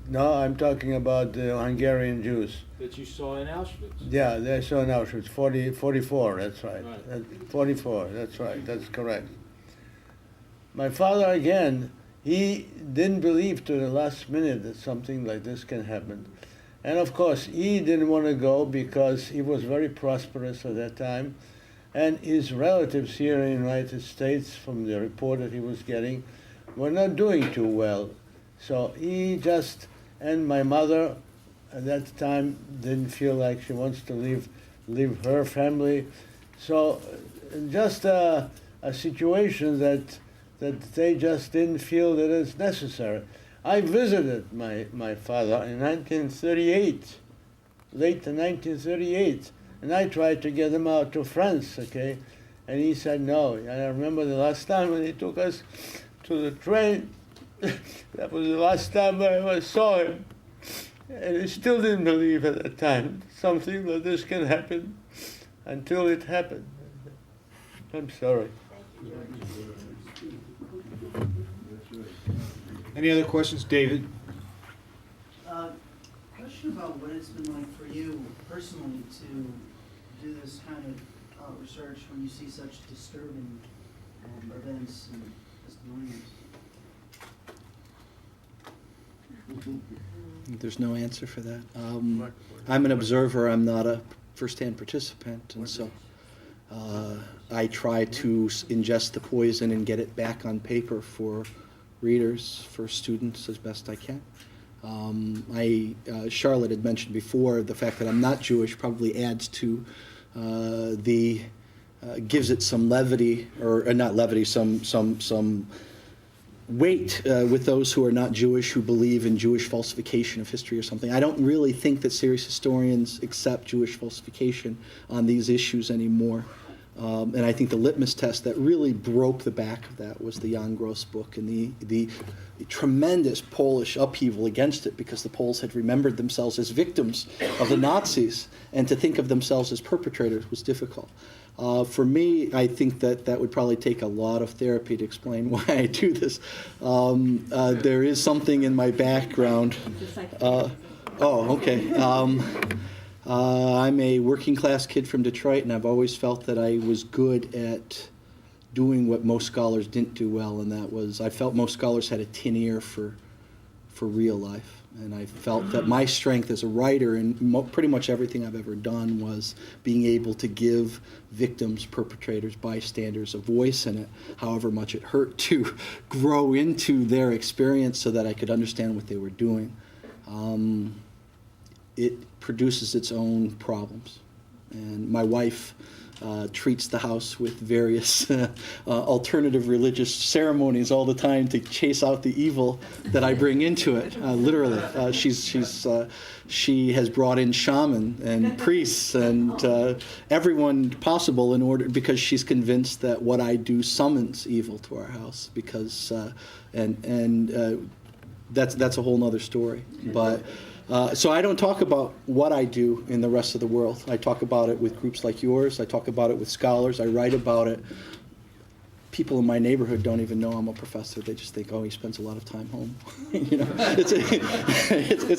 No, I'm talking about the Hungarian Jews. That you saw in Auschwitz. Yeah, they saw in Auschwitz, 44, that's right. Right. 44, that's right, that's correct. My father, again, he didn't believe to the last minute that something like this can happen. And of course, he didn't want to go because he was very prosperous at that time. And his relatives here in the United States, from the report that he was getting, were not doing too well. So he just, and my mother at that time didn't feel like she wants to leave her family. So just a situation that they just didn't feel that it's necessary. I visited my father in 1938, late in 1938, and I tried to get him out to France, okay? And he said no. And I remember the last time when he took us to the train, that was the last time I ever saw him. And he still didn't believe at that time something like this can happen until it happened. I'm sorry. Any other questions, David? Question about what it's been like for you personally to do this kind of research when you see such disturbing events and testimonials. There's no answer for that. I'm an observer. I'm not a first-hand participant, and so I try to ingest the poison and get it back on paper for readers, for students, as best I can. Charlotte had mentioned before the fact that I'm not Jewish probably adds to gives it some levity, or not levity, some weight with those who are not Jewish, who believe in Jewish falsification of history or something. I don't really think that serious historians accept Jewish falsification on these issues anymore. And I think the litmus test that really broke the back of that was the Jan Gross book and the tremendous Polish upheaval against it, because the Poles had remembered themselves as victims of the Nazis, and to think of themselves as perpetrators was difficult. For me, I think that would probably take a lot of therapy to explain why I do this. There is something in my background. Okay. I'm a working class kid from Detroit, and I've always felt that I was good at doing what most scholars didn't do well, and that was I felt most scholars had a tin ear for real life. And I felt that my strength as a writer in pretty much everything I've ever done was being able to give victims, perpetrators, bystanders a voice in it, however much it hurt to grow into their experience so that I could understand what they were doing. It produces its own problems. And my wife treats the house with various alternative religious ceremonies all the time to chase out the evil that I bring into it. Literally, she has brought in shaman and priests and everyone possible because she's convinced that what I do summons evil to our house. Because that's a whole nother story, but. So I don't talk about what I do in the rest of the world. I talk about it with groups like yours. I talk about it with scholars. I write about it. People in my neighborhood don't even know I'm a professor. They just think, oh, he spends a lot of time home. It's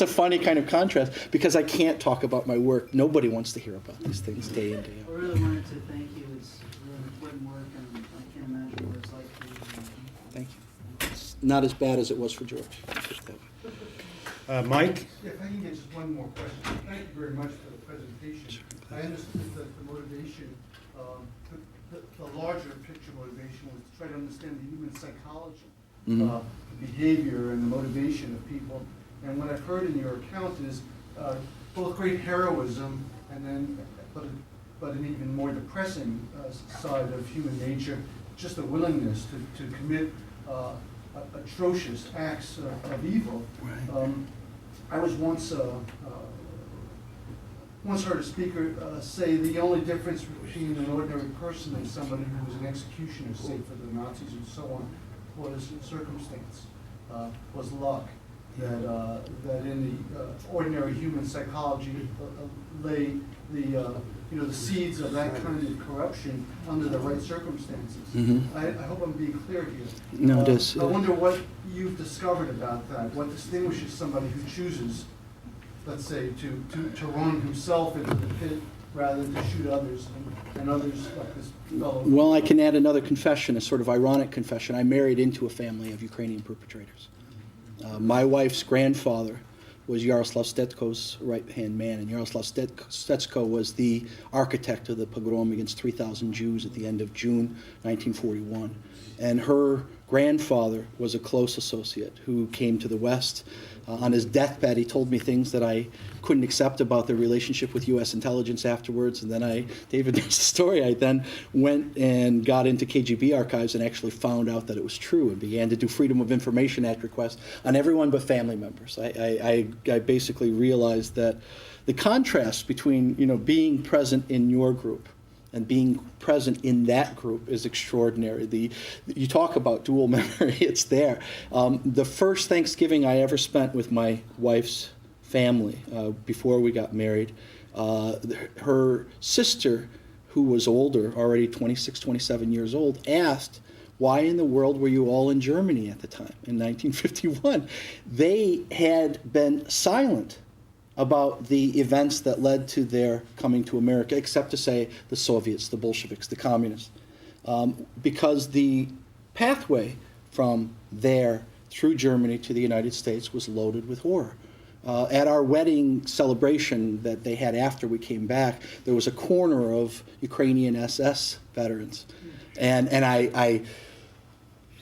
a funny kind of contrast because I can't talk about my work. Nobody wants to hear about these things day in, day out. I really wanted to thank you. It's really important work, and I can't imagine what it's like for you. Thank you. It's not as bad as it was for George. Mike? Yeah, if I can get just one more question. Thank you very much for the presentation. I understood that the motivation, the larger picture motivation was to try to understand the human psychology, the behavior and the motivation of people. And what I've heard in your account is both great heroism and then, but an even more depressing side of human nature, just a willingness to commit atrocious acts of evil. Right. I was once heard a speaker say the only difference between an ordinary person and somebody who was an executioner, say for the Nazis and so on, was circumstance, was luck. that in the ordinary human psychology lay the seeds of that kind of corruption under the right circumstances. Mm-hmm. I hope I'm being clear here. No, it is. I wonder what you've discovered about that. What distinguishes somebody who chooses, let's say, to run himself into the pit rather than to shoot others and others like this fellow? Well, I can add another confession, a sort of ironic confession. I married into a family of Ukrainian perpetrators. My wife's grandfather was Yaroslav Stetsko's right-hand man, and Yaroslav Stetsko was the architect of the pogrom against 3,000 Jews at the end of June 1941. And her grandfather was a close associate who came to the West. On his deathbed, he told me things that I couldn't accept about their relationship with U.S. intelligence afterwards. And then David knows the story, I then went and got into KGB archives and actually found out that it was true and began to do Freedom of Information Act requests on everyone but family members. I basically realized that the contrast between being present in your group and being present in that group is extraordinary. You talk about dual memory, it's there. The first Thanksgiving I ever spent with my wife's family before we got married, her sister, who was older, already 26, 27 years old, asked, why in the world were you all in Germany at the time, in 1951? They had been silent about the events that led to their coming to America, except to say the Soviets, the Bolsheviks, the communists. Because the pathway from there through Germany to the United States was loaded with horror. At our wedding celebration that they had after we came back, there was a corner of Ukrainian SS veterans. And I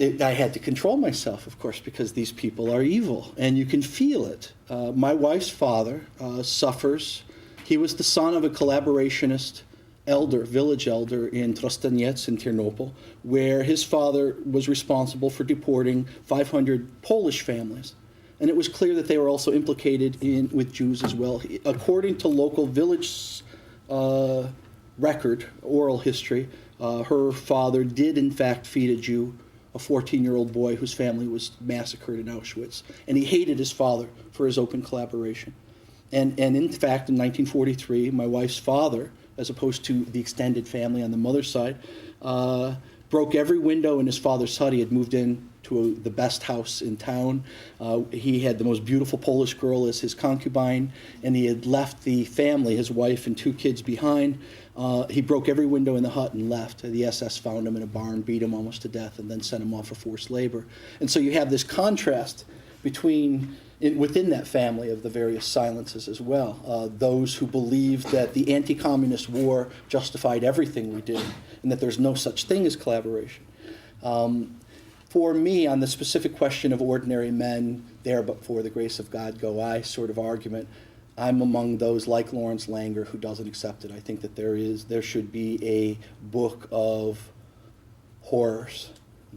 had to control myself, of course, because these people are evil, and you can feel it. My wife's father suffers. He was the son of a collaborationist elder, village elder in Trostanets in Ternopil, where his father was responsible for deporting 500 Polish families. And it was clear that they were also implicated with Jews as well. According to local village record, oral history, her father did in fact feed a Jew, a 14-year-old boy whose family was massacred in Auschwitz. And he hated his father for his open collaboration. And in fact, in 1943, my wife's father, as opposed to the extended family on the mother's side, broke every window in his father's hut. He had moved in to the best house in town. He had the most beautiful Polish girl as his concubine, and he had left the family, his wife and 2 kids, behind. He broke every window in the hut and left. The SS found him in a barn, beat him almost to death, and then sent him off for forced labor. And so you have this contrast within that family of the various silences as well. Those who believed that the anti-communist war justified everything we did, and that there's no such thing as collaboration. For me, on the specific question of ordinary men, there but for the grace of God go I sort of argument, I'm among those like Lawrence Langer who doesn't accept it. I think that there should be a book of horrors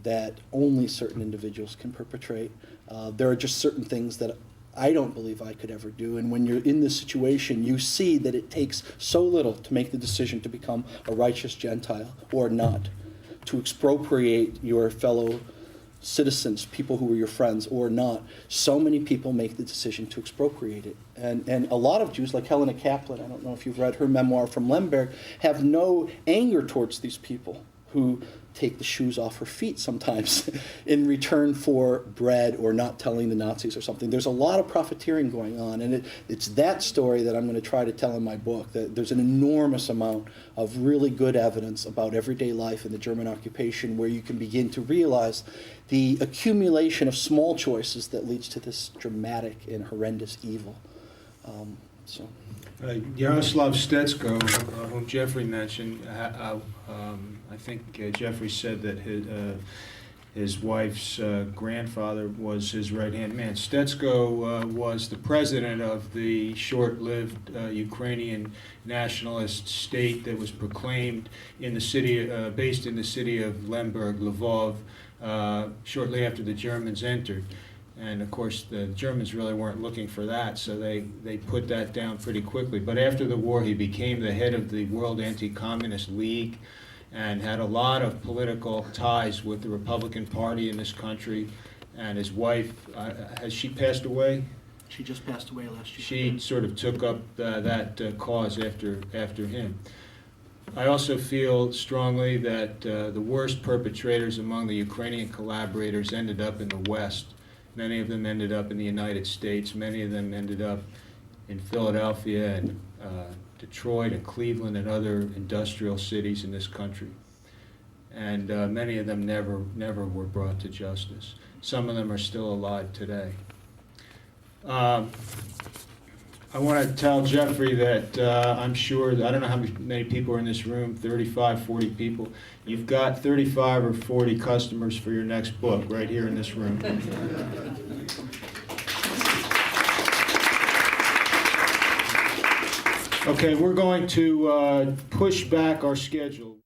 that only certain individuals can perpetrate. There are just certain things that I don't believe I could ever do. And when you're in this situation, you see that it takes so little to make the decision to become a righteous Gentile or not, to expropriate your fellow citizens, people who were your friends or not. So many people make the decision to expropriate it. And a lot of Jews, like Helena Kaplan, I don't know if you've read her memoir from Lemberg, have no anger towards these people who take the shoes off her feet sometimes in return for bread or not telling the Nazis or something. There's a lot of profiteering going on, and it's that story that I'm going to try to tell in my book, that there's an enormous amount of really good evidence about everyday life in the German occupation where you can begin to realize the accumulation of small choices that leads to this dramatic and horrendous evil. Yaroslav Stetsko, whom Jeffrey mentioned, I think Jeffrey said that his wife's grandfather was his right-hand man. Stetsko was the president of the short-lived Ukrainian nationalist state that was proclaimed in the city, based in the city of Lemberg, Lvov, shortly after the Germans entered. And of course, the Germans really weren't looking for that, so they put that down pretty quickly. But after the war, he became the head of the World Anti-Communist League and had a lot of political ties with the Republican Party in this country. and his wife, has she passed away? She just passed away last year. She sort of took up that cause after him. I also feel strongly that the worst perpetrators among the Ukrainian collaborators ended up in the West. Many of them ended up in the United States. Many of them ended up in Philadelphia and Detroit and Cleveland and other industrial cities in this country. And many of them never were brought to justice. Some of them are still alive today. I want to tell Jeffrey that I'm sure, I don't know how many people are in this room, 35, 40 people. You've got 35 or 40 customers for your next book right here in this room. Okay, we're going to push back our schedule.